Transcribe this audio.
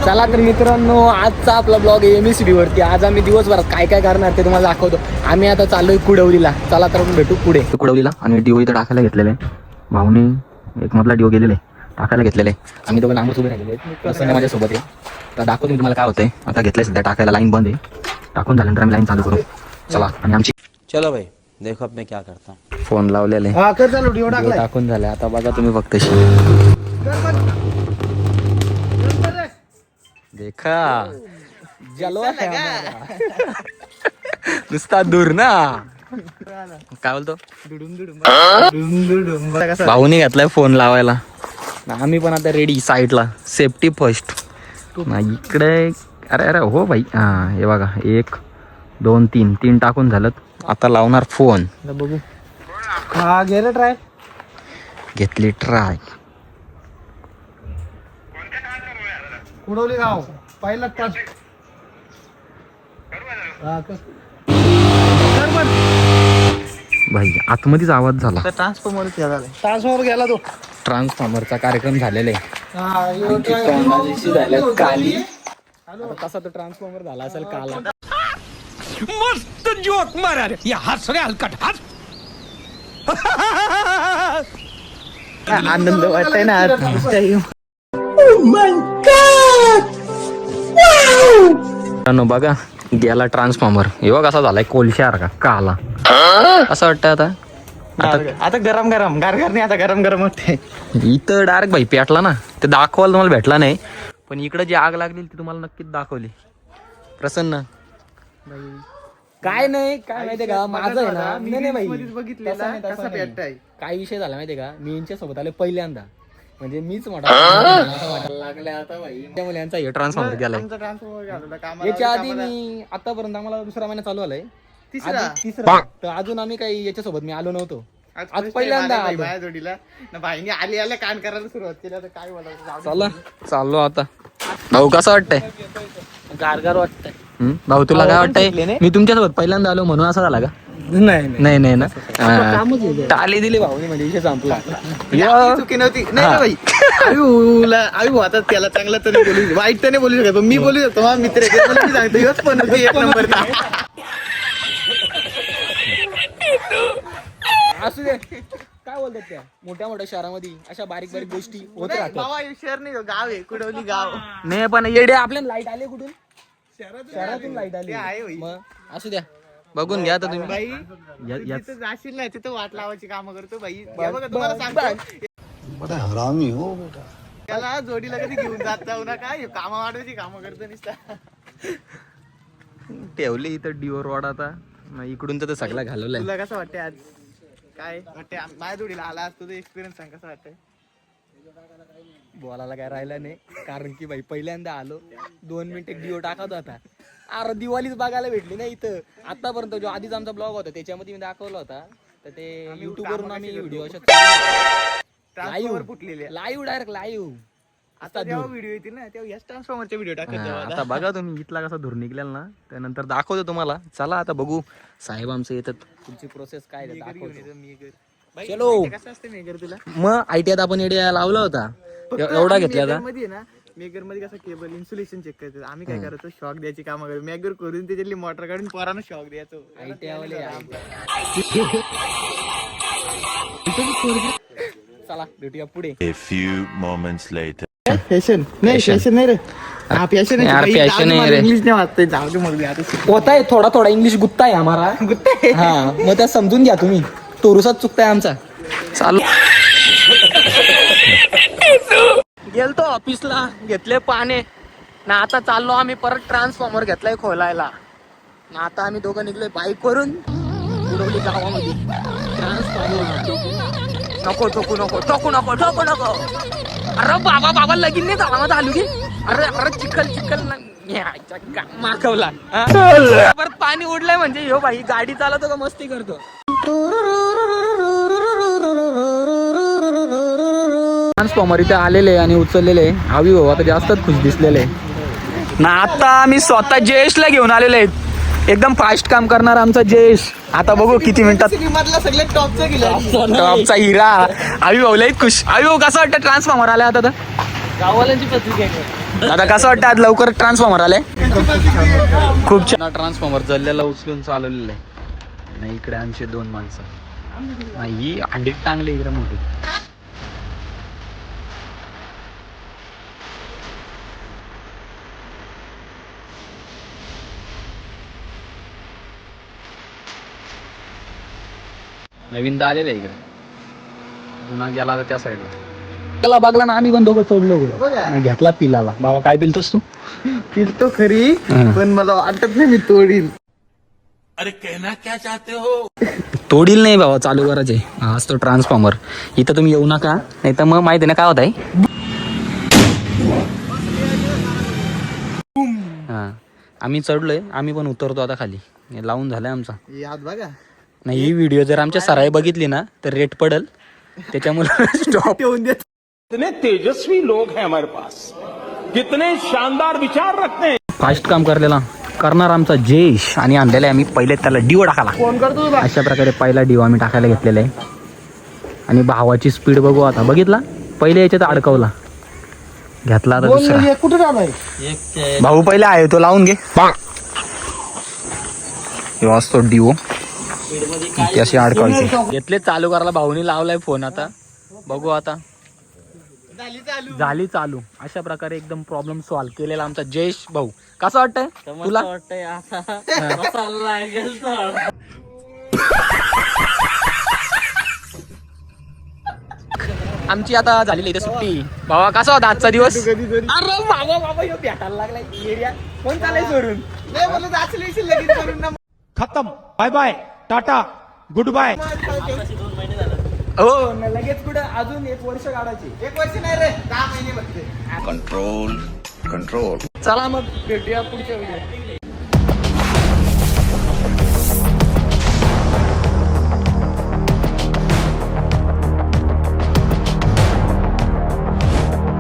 चला तर मित्रांनो, आजचा आपला ब्लॉग MSD वरती. आज आम्ही दिवसभरात काय काय करणार ते तुम्हाला दाखवतो. आम्ही आता चाललोय कुडवलीला. चला तर आपण भेटू पुढे कुडवलीला. आणि डिओ इथं टाकायला घेतलेले आहे भाऊने. एक मधला डिओ गेलेले टाकायला घेतलेले. आम्ही दोघं लांबच उभे राहिलेले. प्रसन्न माझ्यासोबत आहे. तर दाखवतो मी तुम्हाला काय होतंय. आता घेतलंय सध्या टाकायला, लाईन बंद आहे. टाकून झाल्यानंतर आम्ही लाईन चालू करू. चला. आणि आमची चलो भाई देखो अब मैं क्या करता हूँ. फोन लावलेले टाकून झाले. आता बघा तुम्ही फक्त देखा जलवा नुसता दूर ना. काय बोलतो भाऊनी घेतलाय फोन लावायला. आम्ही पण आता रेडी साईडला. Safety first. इकडे अरे अरे हो भाई. हा हे बघा 1 2 3 टाकून झालं. आता लावणार फोन. बघू. हा गेलं ट्राय. घेतली ट्राय. कुडवली गाव पहिला तास. भाई आतमध्येच आवाज झाला. ट्रान्सफॉर्मर गेला तो. ट्रान्सफॉर्मरचा कार्यक्रम झालेला आहे. काली तसा तो ट्रान्सफॉर्मर झाला असेल काला. मस्त जोक मारा रे. या हस रे हलकट हस. आनंद वाटतंय ना. बघा गेला ट्रान्सफॉर्मर. हे बघ कसा झालाय कोलशार का काला. असं वाटतं आता गरम गरम गारगार नाही. आता गरम गरम वाटतंय. इथं डायरेक्ट भाई पेटला ना. ते दाखवायला तुम्हाला भेटला नाही, पण इकडे जी आग लागली ती तुम्हाला नक्कीच दाखवली. प्रसन्न काय नाही काय माहितीये का माझं आहे ना. नाही भाई बघितलं काय विषय झाला माहितीये का. मी यांच्या सोबत आले पहिल्यांदा. म्हणजे मीच वाटायला लागले आता भाई. त्यामुळे यांचा हे ट्रान्सफॉर्मर गेलाय. याच्या आधी मी आतापर्यंत आम्हाला 2रा महिना चालू आलाय. तिसरा तर अजून आम्ही काही याच्यासोबत मी आलो नव्हतो. आज पहिल्यांदा आलो. जोडीला भाईने आली आल्या कान करायला सुरुवात केली. आता काय बोलायचं. चला चाललो आता. भाऊ कसं वाटतंय. गारगार वाटतंय. भाऊ तुला काय वाटतंय. मी तुमच्यासोबत पहिल्यांदा आलो म्हणून असं झाला का. नाही नाही ना. टाली दिली भाऊनी म्हणजे विषय संपला. चुकी नव्हती. नाही भाई आयु आता त्याला चांगला तरी बोलू वाईट तर नाही बोलू शकत. मी बोलू शकतो. माझा मित्र आहे मी सांगतो ह्योच पण एक नंबर. असू दे. काय बोलतात त्या मोठ्या मोठ्या शहरामध्ये अशा बारीक बारीक गोष्टी होत राहतात. शहर नाही गाव आहे कुडवली गाव. नाही पण येडे आपल्याला लाईट आले कुठून. शहरातून लाईट आली. मग असू द्या बघून घ्या आता तुम्ही. बाई तिथं जाशील ना तिथं वाट लावायची कामं करतो भाई. बघा तुम्हाला सांगतो हरामी हो बेटा. त्याला जोडीला कधी घेऊन जात जाऊ ना. काय कामं वाढवायची कामं करतो नुसता. ठेवले इथं डिओर वाढ. आता इकडून तर सगळं घालवलंय. तुला कसं वाटतंय आज. काय वाटतंय माझ्या जोडीला आला आज तुझं एक्सपिरियन्स सांग कसं वाटतंय. बोलायला काय राहिलं नाही कारण की भाई पहिल्यांदा आलो. 2 मिनिटं डिओ टाकत होता. अरे दिवाळीच बघायला भेटली ना इथं. आतापर्यंत जो आधीच आमचा ब्लॉग होता त्याच्यामध्ये मी दाखवला होता. तर ते युट्यूब वरून आम्ही व्हिडिओ लाईव्ह डायरेक्ट लाईव्ह. आता जेव्हा व्हिडिओ येतील ना तेव्हा याच ट्रान्सफॉर्मरचे व्हिडिओ टाकत. आता बघा तुम्ही इथला कसा धूर निघलेला ना. त्यानंतर दाखवतो तुम्हाला. चला आता बघू साहेब आमचं येतात. तुमची प्रोसेस काय चलो. कसं असतं मेगर तुला. मग आयटीआत आपण एडिया लावला होता. एवढा घेतला होता. मध्ये ना मेगर मध्ये कसं केबल इन्सुलेशन चेक करतो. आम्ही काय करतो शॉक द्यायची कामं करतो. मेगर करून त्याच्यातली मोटर काढून पोरांना शॉक द्यायचो. चला भेटूया पुढे. A few moments later. Fashion नाही फॅशन नाही रे. हा फॅशन आहे. इंग्लिश नाही वाचतंय. जाऊ दे मग आता होता है थोडा थोडा इंग्लिश गुत्ता है हमारा. हा मग त्या समजून घ्या तुम्ही. तोरुसाच चुकताय आमचा. चालू गेलतो ऑफिसला. घेतले पाने ना. आता चाललो आम्ही परत ट्रान्सफॉर्मर घेतलाय खोलायला ना. आता आम्ही दोघं निघलोय बाईक वरून उडवली गावामध्ये. ट्रान्सफॉर्मर नको ठोकू नको ठोकू नको ठोकू नको. अरे बाबा लगीन नाही झाला माझा आलू की. अरे चिखल माखवला. परत पाणी उडलंय म्हणजे हो भाई गाडी चालवतो का मस्ती करतो. ट्रान्सफॉर्मर इथे आलेले आणि उचललेले. हवी हो आता जास्तच खुश दिसलेले ना. आता आम्ही स्वतः जयेशला घेऊन आलेले आहेत. एकदम फास्ट काम करणार आमचा जयेश. आता बघू किती मिनिटात. सगळ्यात टॉपचा हिरा. आवी भाऊ लई खुश. आवी भाऊ कसं वाटतं ट्रान्सफॉर्मर आला आता. गाववाल्यांची पत्रिका आता कसं वाटतं आज लवकर ट्रान्सफॉर्मर आले खूप छान. ट्रान्सफॉर्मर जल्ल्याला उचलून चालवलेलं आहे नाही इकडे आमचे 2 माणसं नाही अंडी टांगले इकडे मोठी. नवीन तर आलेलं आहे इकडे जुना गेला तर त्या साईडला त्याला बघला ना आम्ही पण दोघं चढलो घेतला पिलाला. बाबा काय पिलतोस तू? पिलतो खरी पण मला वाटत नाही मी तोडील. तोडील नाही बाबा चालू करायचे हाच तो ट्रान्सफॉर्मर. इथं तुम्ही येऊ नका नाही तर मग माहिती ना काय होत आहे. हा आम्ही चढलोय आम्ही पण उतरतो आता खाली. हे लावून झालंय आमचा. याद बघा नाही ही व्हिडिओ जर आमच्या सराई बघितली ना तर रेट पडल त्याच्यामुळे स्टॉप ठेवून देत. कितने तेजस्वी लोग हैं हमारे पास, कितने शानदार विचार रखते हैं. फास्ट काम करणार आमचा जयेश आणि आणलेला आहे आम्ही पहिले त्याला डिओ टाकाला. फोन करतो तुला. अशा प्रकारे पहिला डिओ आम्ही टाकायला घेतलेला आहे. आणि भावाची स्पीड बघू आता. बघितला पहिले याच्यात अडकवला घेतला आता दुसरा. कुठे जाणार भाऊ पहिले आहे तो लावून घे. असतो डिओ ती अशी अडकवायची. घेतले चालू करायला भाऊनी लावलाय फोन. आता बघू आता झाली चालू. अशा प्रकारे एकदम प्रॉब्लेम सॉल्व्ह केलेला आमचा जयेश भाऊ. कसं वाटतंय तुला? आमची आता झालेली इथे सुट्टी. भावा कसा होता आजचा दिवस? अरे बाबा बाबा ह्यो भेटायला लागलाय एरिया. कोण चालाय सोडून? नाही बोलत असले लगीन करून ना. खत्म, bye bye, tata, good bye. हो न लगेच कुठं अजून 1 वर्ष काढायची. 1 वर्ष नाही रे 10 महिने बघते. चला मग भेटूया पुढच्या व्हिडिओ.